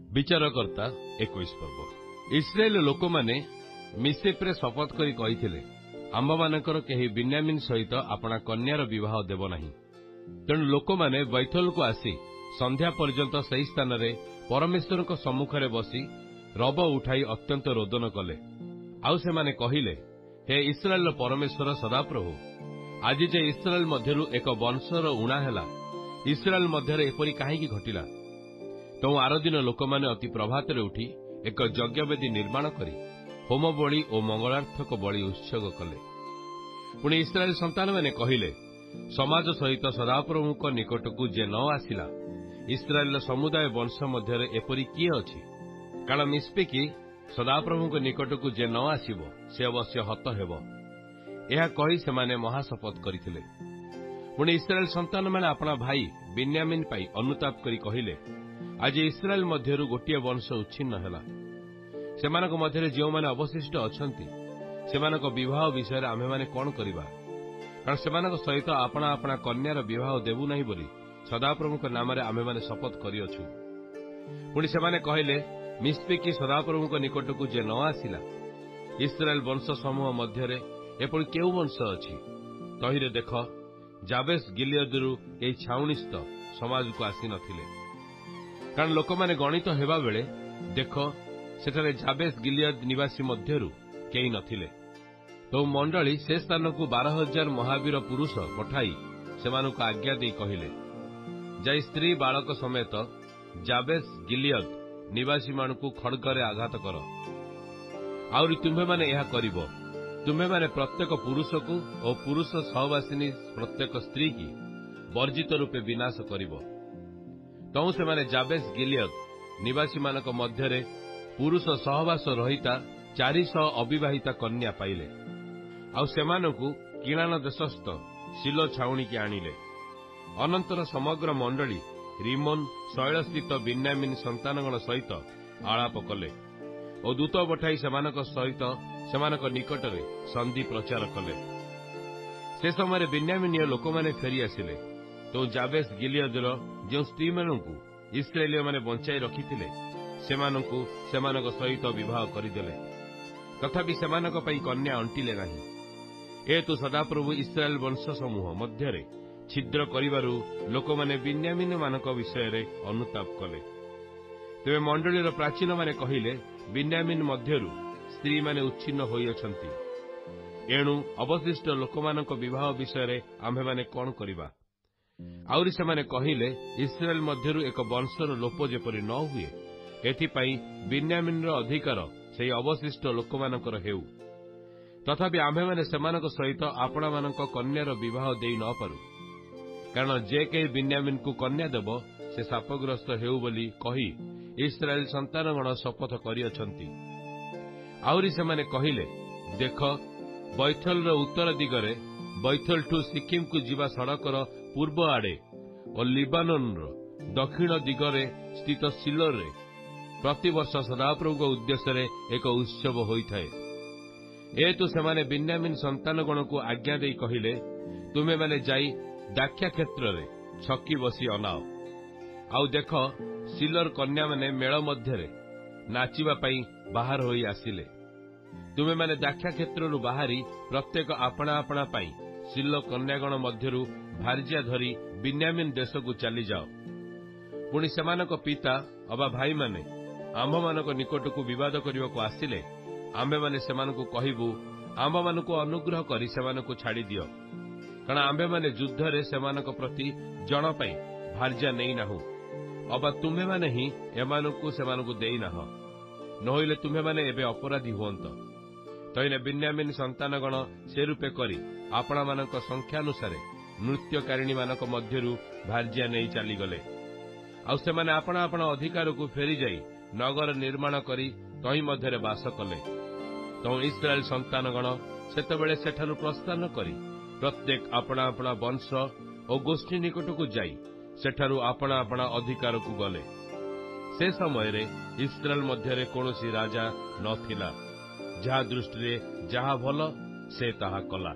विचारकर्ता 21 पर्व इस्राएल लोक माने मिसेप्रे शपथ करी कहिथिले आम्भमानकर केही बिन्यामिन सहित आपणा कन्यार विवाह देव नाही। तेणु लोक माने बैथल को आसी संध्या पर्यंत सही स्थान रे परमेश्वर सम्मुखरे बसी रब उठाई अत्यंत रोदन कले। आउ से माने कहिले, हे इस्राएल परमेश्वर सदाप्रभु, आज जे इस्राएल मध्यरु एक वंशर उणा हेला, इस्राएल मध्यरे एपरि काहेकि घटिला। तो आर दिन लोक माने अति प्रभात रे उठी एक यज्ञवेदी निर्माण करी होम बलि और मंगलार्थक बलि उत्सर्ग कले। पुणी इस्राएल संतान माने कहिले, समाज सहित सदाप्रभु निकटकू जे न आसिला, इस्राएल समुदाय वंश मध्य एपरि किए अछि। कारण मिस्पेकी सदाप्रभु निकटकू जे न आसिब से अवश्य हत हेब। यह कही से माने महाशपथ करथिले। पुणी इस्राएल संतान माने अपना भाई बिन्यामिन पाई अनुताप करी कहिले, आज इस्राएल मध्यरु गोटिए वंश उच्छिन्न हेला। सेमानक मध्यरे जो माने अवशिष्ट अछंती सेमानक विवाह विषय आमे माने कोन करिबा। कारण सेमानक सहित आपणा आपणा कन्यार विवाह देबु नाही बोली सदाप्रभुक नाम रे आमे माने शपथ करिअछु। पुणी सेमाने कहिले, मिस्पेकी सदाप्रभुक निकटकू जे न आसिला, इस्राएल वंश समूह मध्यरे एपरि केउ वंश अछि। तहिरे देख, जाबेस गिलियदरु एई छाउनिस्थ समाज को आसी नथिले। कारण लोक माने गणित हेबा बेले देख सेठारे जाबेस गिलियद निवासी मध्यरु केई नथिले। तो मंडली से स्थान को 12,000 महावीर पुरुष पठाई सेमानक आज्ञा दे कहिले, जाई स्त्री बालक समेत जाबेस गिलियद निवासी मानकु खड़गरे आघात कर। आउरी तुम्हे माने यह करिवो, तुम्हे माने प्रत्येक पुरुष को और पुरुष सहवासिनी प्रत्येक स्त्री की वर्जित रूपे विनाश करिवो। तौ से माने जाबेस गिलियद निवासी मानक मध्यरे पुरुष सहवास रहिता 400 अविवाहिता कन्या पाइले। आउ सेमानकु किणान देशस्थ शिलो छाउणी की आनिले। अनंतर समग्र मंडली रिमोन शैलस्थित बिन्यामिन संतानगण सहित आलाप कले और दूत पठाई सेमानक सहित सेमानक निकटरे संधि प्रचार कले। से समय बिन्यामिनीय लोक माने फेरी आसिले। तो जाबेस गिलियदर जो स्त्री मानकु इस्राएलिय माने बंचाई रखिथिले सेमानकु सेमानक सहित विवाह करिदेले। तथापि सेमानक पई कन्या अंटिले नाही। एतु सदाप्रभु इस्राएल वंश समूह मध्यरे छिद्र करिबारु लोक माने बिन्यामिन मानक विषय रे अनुताप कले। तेबे मंडलीर प्राचीन माने कहिले, बिन्यामिन मध्यरु स्त्री माने उच्छिन्न होई अछंती। एणु अवशिष्ट लोक मानक विवाह विषय रे आम्भे माने कोन करिबा। आउरी से माने कहिले, इस्राएल मध्यरु एक वंशर लोप जेपरि न हुए एथिपाई बिन्यामिनर अधिकार सेही अवशिष्ट लोक मानकर हेउ। तथापि आम्भे माने सेमानक सहित आपणा मानक कन्यार विवाह देई न पारु। कारण जे के बिन्यामिन को कन्या देव से शापग्रस्त हेउ बोली कही इस्राएल संतानगण शपथ करिअछंती। आउरी से माने कहिले, देख, बैथलर उत्तर दिगरे बैथल ठू सिक्किम को जीवा सड़कर पूर्व आड़े और लिबानोनर दक्षिण दिगरे स्थित सिलोर रे प्रतिवर्ष सदाप्रभु उद्देश्य एक उत्सव होइथाए। एतु सेमाने बिन्यामिन संतानगण को आज्ञा देई कहिले, तुमे माने जाई दाख्या क्षेत्र रे छकी बसी अनाओ। आउ देख, सिलोर कन्या माने मेल मध्यरे नाचिबा पई बाहर होई आसिले। तुमे माने दाख्या क्षेत्र रु बाहरी प्रत्येक आपणा आपणा पई सिलो कन्यागण मध्यरु भार्या धरी बिन्यामिन देश को चली जाओ। पुणी सेमानक पिता अबा भाई माने आम्भ मानक निकट को विवाद करने को आसिले आम्भे माने सेमानकु कहिबु, आम्भ मानकु अनुग्रह करी सेमानकु छाड़ी दियो। कारण आम्भे माने युद्ध रे सेमानक प्रति जण पई भार्या नेई नाहु। अबा तुम्हे माने ही एमानकु सेमानकु देई नाह, नहोइले तुम्हे माने एबे अपराधी हुअंत। तइने बिन्यामिन संतानगण से रूपे करी आपणा मानक संख्यानुसारे नृत्यकारिणी मानक मध्यरु भार्या नेई चली गले। आउ सेमाने आपणा आपणा अधिकार को फेरी जाई नगर निर्माण करी तही मध्यरे बास कले। तो इस्राएल संतानगण सेतबेले सेठारु प्रस्थान करी प्रत्येक आपणा आपणा वंश और गोष्ठी निकट को जाई सेठारु आपणा आपणा अधिकार को गले। से समय रे इस्राएल मध्यरे कोनोसी राजा नथिला। जहा दृष्टि रे जहा भल से ताहा कला।